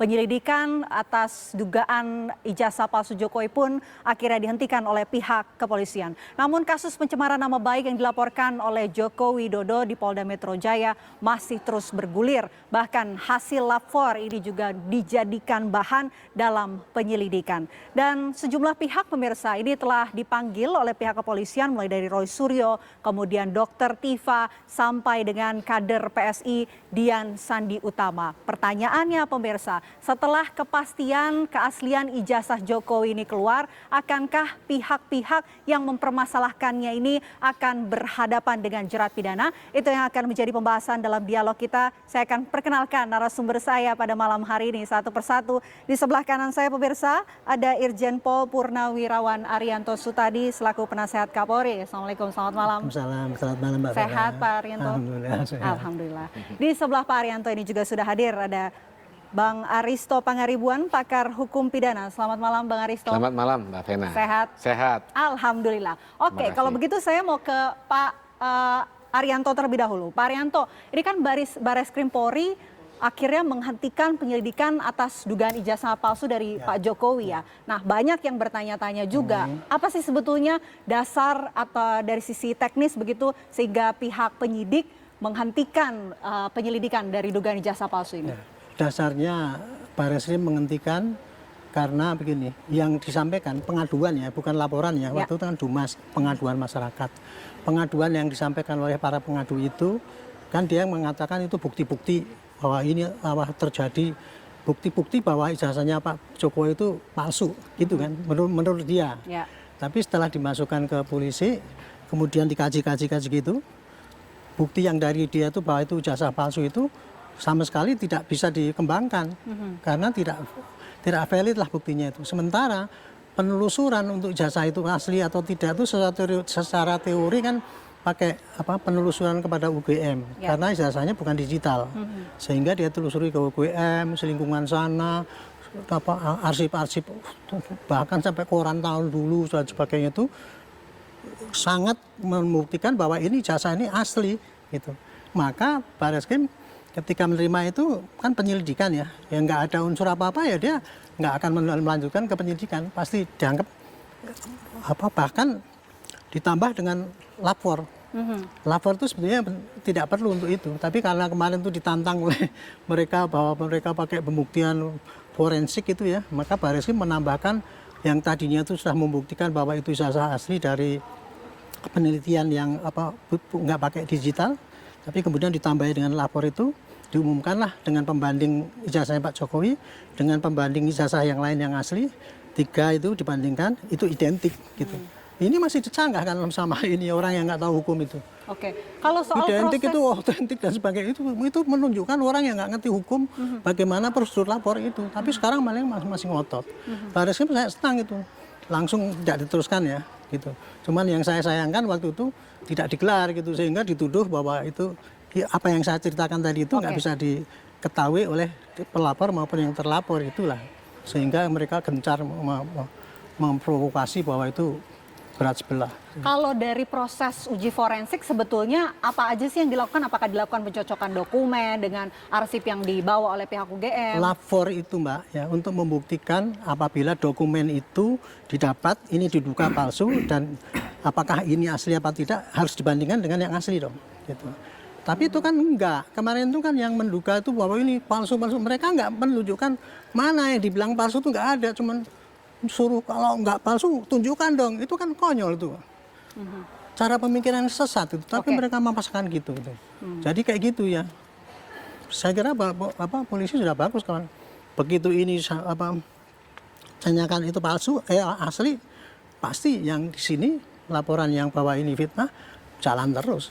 penyelidikan atas dugaan ijazah palsu Jokowi pun akhirnya dihentikan oleh pihak kepolisian. Namun kasus pencemaran nama baik yang dilaporkan oleh Joko Widodo di Polda Metro Jaya masih terus bergulir. Bahkan hasil lapor ini juga dijadikan bahan dalam penyelidikan. Dan sejumlah pihak pemirsa ini telah dipanggil oleh pihak kepolisian mulai dari Roy Suryo, kemudian Dr. Tifa sampai dengan kader PSI Dian Sandi Utama. Pertanyaannya pemirsa, setelah kepastian keaslian ijazah Jokowi ini keluar, akankah pihak-pihak yang mempermasalahkannya ini akan berhadapan dengan jerat pidana? Itu yang akan menjadi pembahasan dalam dialog kita. Saya akan perkenalkan narasumber saya pada malam hari ini satu persatu. Di sebelah kanan saya pemirsa ada Irjen Pol Purnawirawan Arianto Sutadi selaku penasehat Kapolri. Assalamualaikum, selamat malam. Waalaikumsalam, selamat malam Mbak. Sehat Pak Arianto? Alhamdulillah sehat. Alhamdulillah. Di sebelah Pak Arianto ini juga sudah hadir ada Bang Aristo Pangaribuan, pakar hukum pidana. Selamat malam Bang Aristo. Selamat malam Mbak Vena. Sehat? Sehat. Alhamdulillah. Oke, kalau begitu saya mau ke Pak Arianto terlebih dahulu. Pak Arianto, ini kan Bareskrim Polri akhirnya menghentikan penyelidikan atas dugaan ijazah palsu dari Pak Jokowi ya. Nah, banyak yang bertanya-tanya juga, apa sih sebetulnya dasar atau dari sisi teknis begitu sehingga pihak penyidik menghentikan penyelidikan dari dugaan ijazah palsu ini? Dasarnya Bareskrim menghentikan karena begini, yang disampaikan pengaduan ya, bukan laporan ya. Waktu itu kan Dumas, pengaduan masyarakat. Pengaduan yang disampaikan oleh para pengadu itu, kan dia mengatakan itu bukti-bukti bahwa ini terjadi bukti-bukti bahwa ijazahnya Pak Jokowi itu palsu, gitu kan, menurut dia. Ya. Tapi setelah dimasukkan ke polisi, kemudian dikaji gitu, bukti yang dari dia itu bahwa itu ijazah palsu itu sama sekali tidak bisa dikembangkan, karena tidak valid lah buktinya itu. Sementara penelusuran untuk ijazah itu asli atau tidak itu secara teori kan pakai penelusuran kepada UGM, karena ijazahnya bukan digital, sehingga dia telusuri ke UGM, selingkungan sana, arsip-arsip, bahkan sampai koran tahun dulu dan sebagainya itu sangat membuktikan bahwa ini ijazah ini asli, gitu. Maka Bareskrim ketika menerima itu kan penyelidikan ya, yang nggak ada unsur apa-apa ya dia nggak akan melanjutkan ke penyidikan, pasti dianggap bahkan ditambah dengan lapor. Lapor itu sebenarnya tidak perlu untuk itu, tapi karena kemarin itu ditantang oleh mereka bahwa mereka pakai pembuktian forensik itu ya, maka Bareskrim menambahkan yang tadinya itu sudah membuktikan bahwa itu ijazah asli dari penelitian yang nggak pakai digital, tapi kemudian ditambahi dengan lapor itu, diumumkanlah dengan pembanding ijazahnya Pak Jokowi dengan pembanding ijazah yang lain yang asli, 3 itu dibandingkan itu identik gitu. Ini masih dicanggah kan sama ini orang yang nggak tahu hukum itu. Oke, kalau soal identik proses itu otentik dan sebagainya itu menunjukkan orang yang nggak ngerti hukum bagaimana prosedur lapor itu. Tapi sekarang malah masih ngotot. Bareskrim saya senang itu langsung tidak diteruskan ya gitu. Cuman yang saya sayangkan waktu itu tidak digelar gitu sehingga dituduh bahwa itu apa yang saya ceritakan tadi itu nggak bisa diketahui oleh pelapor maupun yang terlapor itulah, sehingga mereka gencar memprovokasi bahwa itu berat sebelah. Kalau dari proses uji forensik sebetulnya apa aja sih yang dilakukan? Apakah dilakukan pencocokan dokumen dengan arsip yang dibawa oleh pihak UGM? Lapor itu Mbak ya untuk membuktikan apabila dokumen itu didapat ini diduga palsu dan apakah ini asli apa tidak harus dibandingkan dengan yang asli dong. Gitu. Tapi itu kan enggak. Kemarin itu kan yang menduga itu bahwa ini palsu-palsu. Mereka enggak menunjukkan mana yang dibilang palsu itu enggak ada. Cuman suruh kalau enggak palsu tunjukkan dong. Itu kan konyol itu. Cara pemikiran sesat itu. Tapi mereka memaksakan gitu. Jadi kayak gitu ya. Saya kira polisi sudah bagus kawan. Begitu ini tanyakan itu palsu, asli, pasti yang di sini laporan yang bahwa ini fitnah jalan terus.